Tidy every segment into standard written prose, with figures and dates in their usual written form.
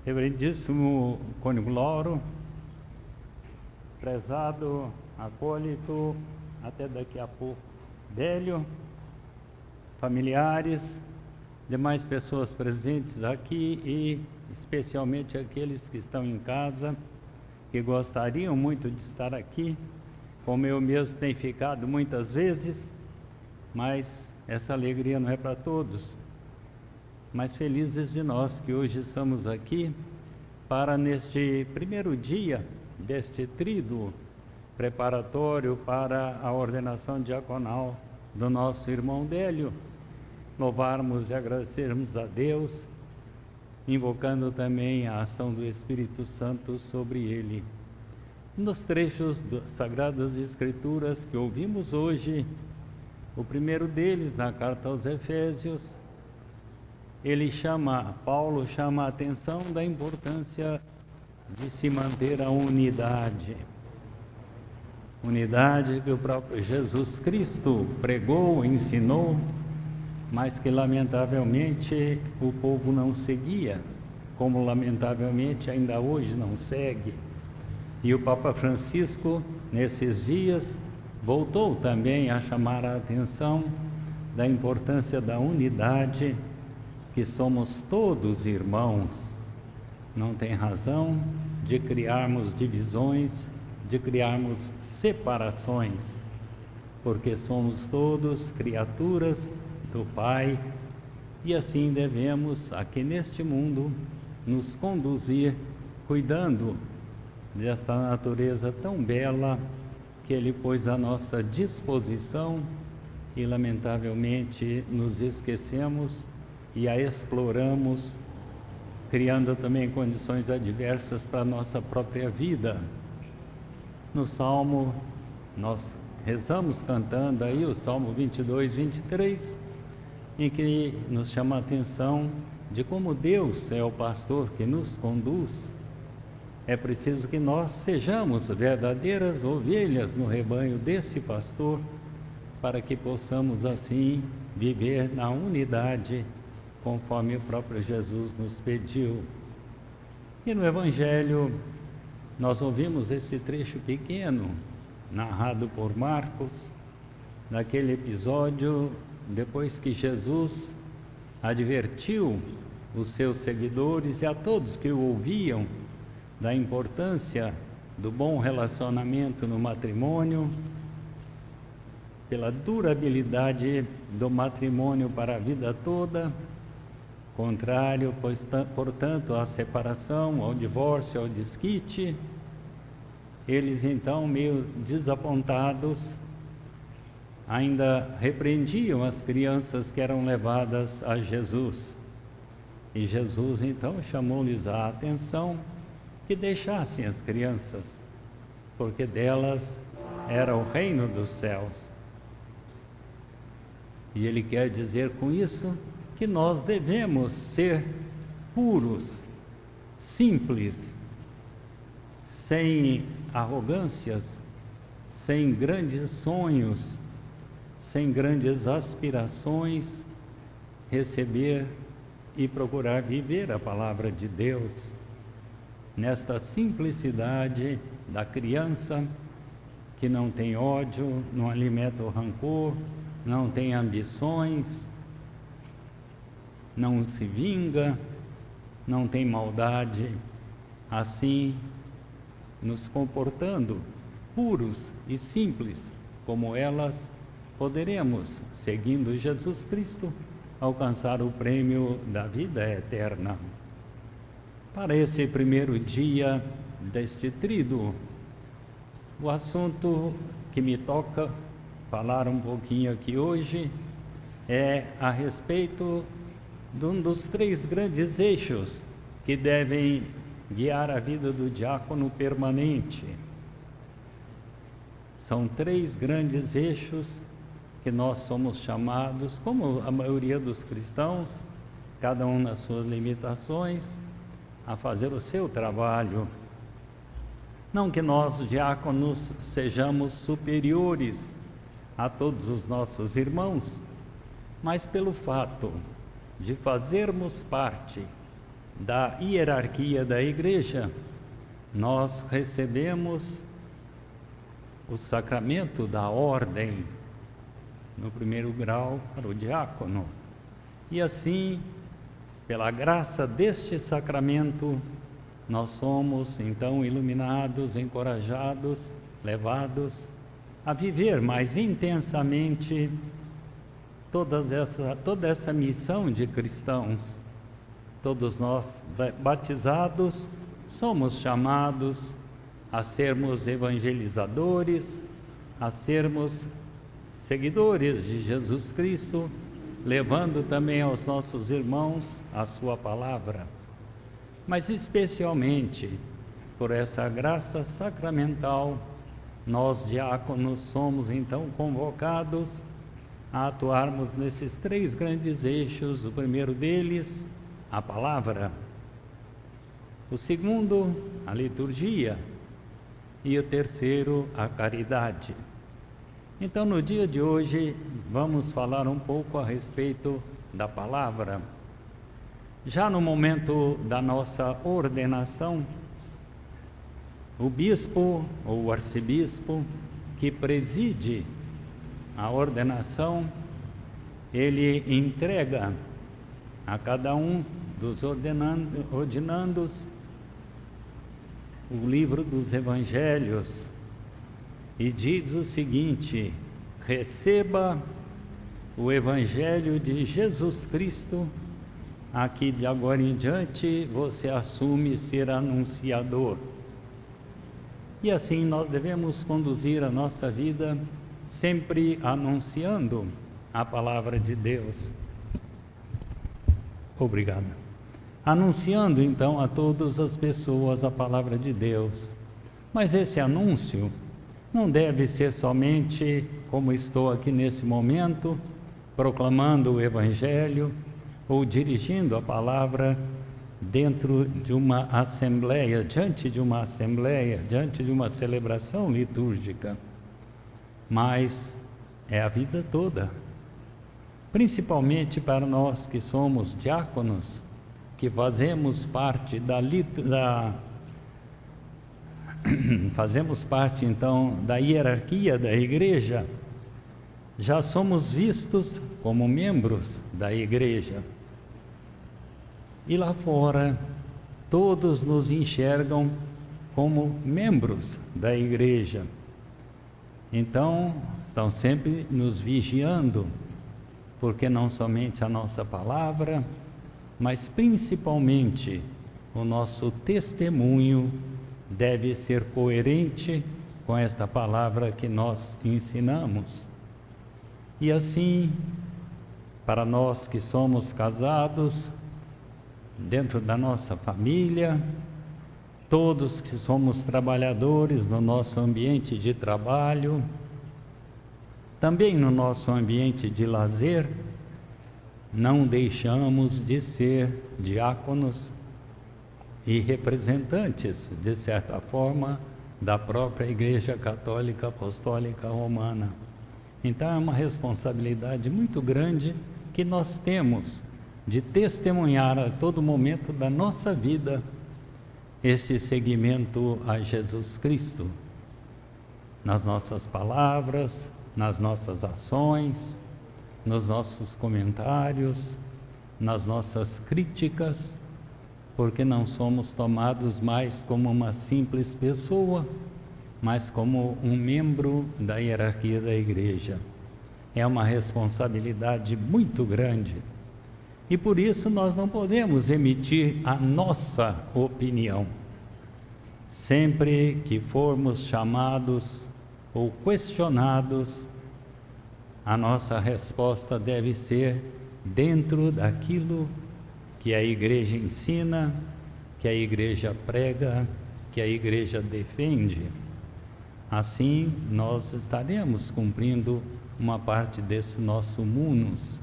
Reverendíssimo Cônego Lauro, prezado acólito, até daqui a pouco, Délio, familiares, demais pessoas presentes aqui e especialmente aqueles que estão em casa, que gostariam muito de estar aqui, como eu mesmo tenho ficado muitas vezes, mas essa alegria não é para todos. Mas felizes de nós que hoje estamos aqui para, neste primeiro dia deste tríduo preparatório para a ordenação diaconal do nosso irmão Délio, louvarmos e agradecermos a Deus, invocando também a ação do Espírito Santo sobre ele. Nos trechos das Sagradas Escrituras que ouvimos hoje, o primeiro deles, na carta aos Efésios, Paulo chama a atenção da importância de se manter a unidade. Unidade que o próprio Jesus Cristo pregou, ensinou, mas que lamentavelmente o povo não seguia, como lamentavelmente ainda hoje não segue. E o Papa Francisco, nesses dias, voltou também a chamar a atenção da importância da unidade, que somos todos irmãos. Não tem razão de criarmos divisões, de criarmos separações, porque somos todos criaturas do Pai e assim devemos, aqui neste mundo, nos conduzir cuidando dessa natureza tão bela que Ele pôs à nossa disposição e lamentavelmente nos esquecemos e a exploramos, criando também condições adversas para a nossa própria vida. No Salmo, nós rezamos cantando aí o Salmo 22, 23, em que nos chama a atenção de como Deus é o pastor que nos conduz. É preciso que nós sejamos verdadeiras ovelhas no rebanho desse pastor, para que possamos assim viver na unidade, conforme o próprio Jesus nos pediu. E no Evangelho, nós ouvimos esse trecho pequeno, narrado por Marcos, daquele episódio, depois que Jesus advertiu os seus seguidores e a todos que o ouviam, da importância do bom relacionamento no matrimônio, pela durabilidade do matrimônio para a vida toda, contrário, portanto, à separação, ao divórcio, ao desquite. Eles então, meio desapontados, ainda repreendiam as crianças que eram levadas a Jesus. E Jesus então chamou-lhes a atenção que deixassem as crianças, porque delas era o reino dos céus. E Ele quer dizer com isso que nós devemos ser puros, simples, sem arrogâncias, sem grandes sonhos, sem grandes aspirações, receber e procurar viver a palavra de Deus nesta simplicidade da criança que não tem ódio, não alimenta o rancor, não tem ambições, não se vinga, não tem maldade. Assim, nos comportando puros e simples como elas, poderemos, seguindo Jesus Cristo, alcançar o prêmio da vida eterna. Para esse primeiro dia deste tríduo, o assunto que me toca falar um pouquinho aqui hoje é a respeito de um dos três grandes eixos que devem guiar a vida do diácono permanente. São três grandes eixos que nós somos chamados, como a maioria dos cristãos, cada um nas suas limitações, a fazer o seu trabalho. Não que nós, diáconos, sejamos superiores a todos os nossos irmãos, mas pelo fato de fazermos parte da hierarquia da igreja, nós recebemos o sacramento da ordem, no primeiro grau para o diácono. E assim, pela graça deste sacramento, nós somos então iluminados, encorajados, levados a viver mais intensamente toda essa missão de cristãos. Todos nós batizados somos chamados a sermos evangelizadores, a sermos seguidores de Jesus Cristo, levando também aos nossos irmãos a sua palavra. Mas especialmente por essa graça sacramental, nós diáconos somos então convocados a atuarmos nesses 3 grandes eixos. O primeiro deles, a palavra. O segundo, a liturgia. E o terceiro, a caridade. Então, no dia de hoje, vamos falar um pouco a respeito da palavra. Já no momento da nossa ordenação, o bispo ou o arcebispo que preside a ordenação, ele entrega a cada um dos ordinandos o livro dos evangelhos e diz o seguinte: receba o evangelho de Jesus Cristo, aqui de agora em diante você assume ser anunciador. E assim nós devemos conduzir a nossa vida, sempre anunciando a palavra de Deus. Obrigado. Anunciando então a todas as pessoas a palavra de Deus. Mas esse anúncio não deve ser somente, como estou aqui nesse momento, proclamando o Evangelho ou dirigindo a palavra dentro de uma assembleia, diante de uma celebração litúrgica, mas é a vida toda, principalmente para nós que somos diáconos, que fazemos parte fazemos parte então da hierarquia da igreja. Já somos vistos como membros da igreja. E lá fora, todos nos enxergam como membros da igreja. Então, estão sempre nos vigiando, porque não somente a nossa palavra, mas principalmente o nosso testemunho deve ser coerente com esta palavra que nós ensinamos. E assim, para nós que somos casados, dentro da nossa família, todos que somos trabalhadores no nosso ambiente de trabalho, também no nosso ambiente de lazer, não deixamos de ser diáconos e representantes, de certa forma, da própria Igreja Católica Apostólica Romana. Então é uma responsabilidade muito grande que nós temos de testemunhar a todo momento da nossa vida esse seguimento a Jesus Cristo, nas nossas palavras, nas nossas ações, nos nossos comentários, nas nossas críticas, porque não somos tomados mais como uma simples pessoa, mas como um membro da hierarquia da igreja. É uma responsabilidade muito grande. E por isso nós não podemos emitir a nossa opinião. Sempre que formos chamados ou questionados, a nossa resposta deve ser dentro daquilo que a igreja ensina, que a igreja prega, que a igreja defende. Assim, nós estaremos cumprindo uma parte desse nosso munus.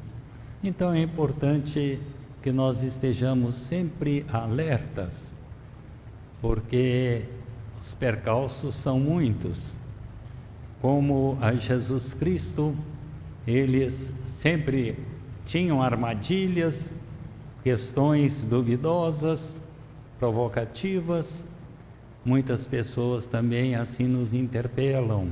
Então é importante que nós estejamos sempre alertas, porque os percalços são muitos. Como a Jesus Cristo, eles sempre tinham armadilhas, questões duvidosas, provocativas. Muitas pessoas também assim nos interpelam.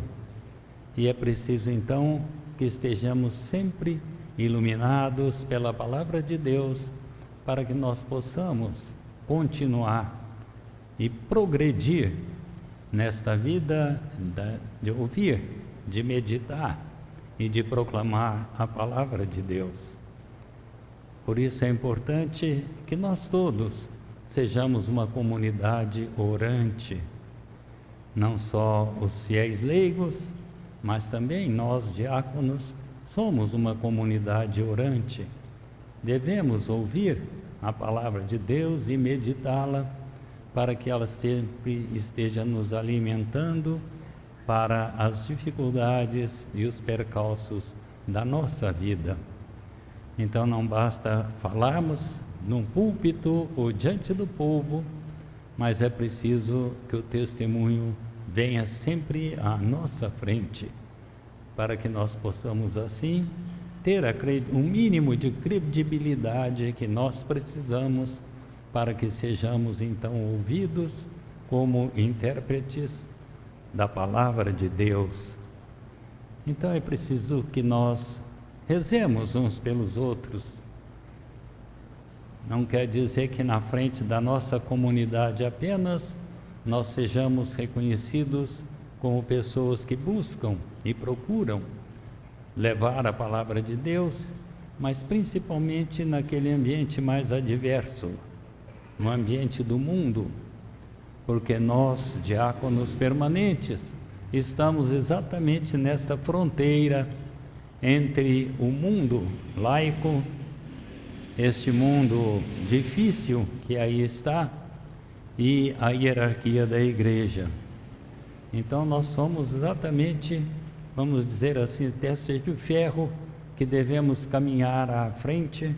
E é preciso então que estejamos sempre iluminados pela palavra de Deus, para que nós possamos continuar e progredir nesta vida de ouvir, de meditar e de proclamar a palavra de Deus. Por isso é importante que nós todos sejamos uma comunidade orante, não só os fiéis leigos, mas também nós, diáconos, somos uma comunidade orante. Devemos ouvir a palavra de Deus e meditá-la, para que ela sempre esteja nos alimentando para as dificuldades e os percalços da nossa vida. Então não basta falarmos num púlpito ou diante do povo, mas é preciso que o testemunho venha sempre à nossa frente, para que nós possamos assim ter um mínimo de credibilidade que nós precisamos, para que sejamos então ouvidos como intérpretes da palavra de Deus. Então é preciso que nós rezemos uns pelos outros. Não quer dizer que na frente da nossa comunidade apenas nós sejamos reconhecidos como pessoas que buscam e procuram levar a palavra de Deus, mas principalmente naquele ambiente mais adverso, no ambiente do mundo, porque nós, diáconos permanentes, estamos exatamente nesta fronteira entre o mundo laico, este mundo difícil que aí está, e a hierarquia da igreja. Então nós somos exatamente, vamos dizer assim, testes de ferro que devemos caminhar à frente,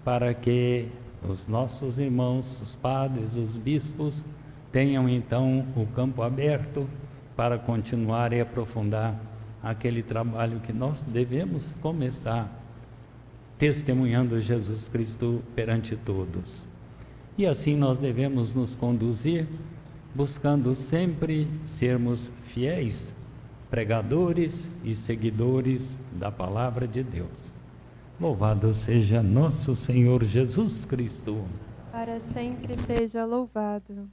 para que os nossos irmãos, os padres, os bispos, tenham então o campo aberto para continuar e aprofundar aquele trabalho que nós devemos começar, testemunhando Jesus Cristo perante todos. E assim nós devemos nos conduzir, buscando sempre sermos fiéis pregadores e seguidores da palavra de Deus. Louvado seja nosso Senhor Jesus Cristo. Para sempre seja louvado.